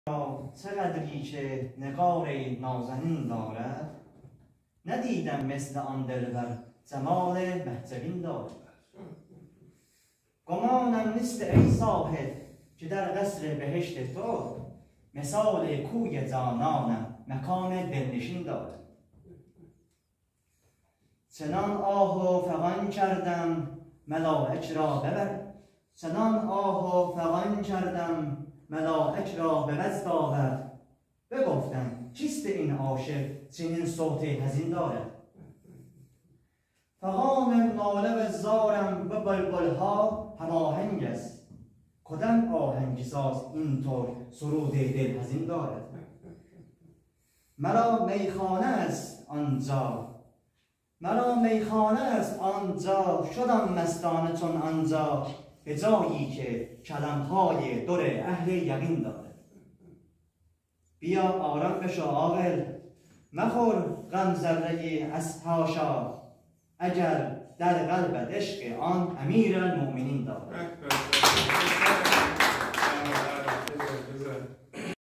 چقدری که نگار نازنین دارد، ندیدم مثل آن دلبر جمال مهجبین دارد. گمانم نیست ای صاحب که در قصر بهشت تو، مثال کوی جانانم مکان دلنشین دارد. چنان آه و فغان کردم ملائک را ببر، چنان آه و فغان کردم ملائک را به وجد آورد. بگفتم چیست این عاشق چنین صوت حزین دارد. فغان ناله و زارم به بلبلها هماهنگ است، کدام آهنگ ساز اینطور سرود دل حزین دارد. مرا میخانه است آنجا، مرا میخانه است آنجا، شدم مستانه چون آنجا، به جایی که کلمهای در اهل یقین دارد. بیا آرام بشو عاقل، مخور غم ذره از حاشا، اگر در قلبت عشق آن امیر المؤمنین دارد.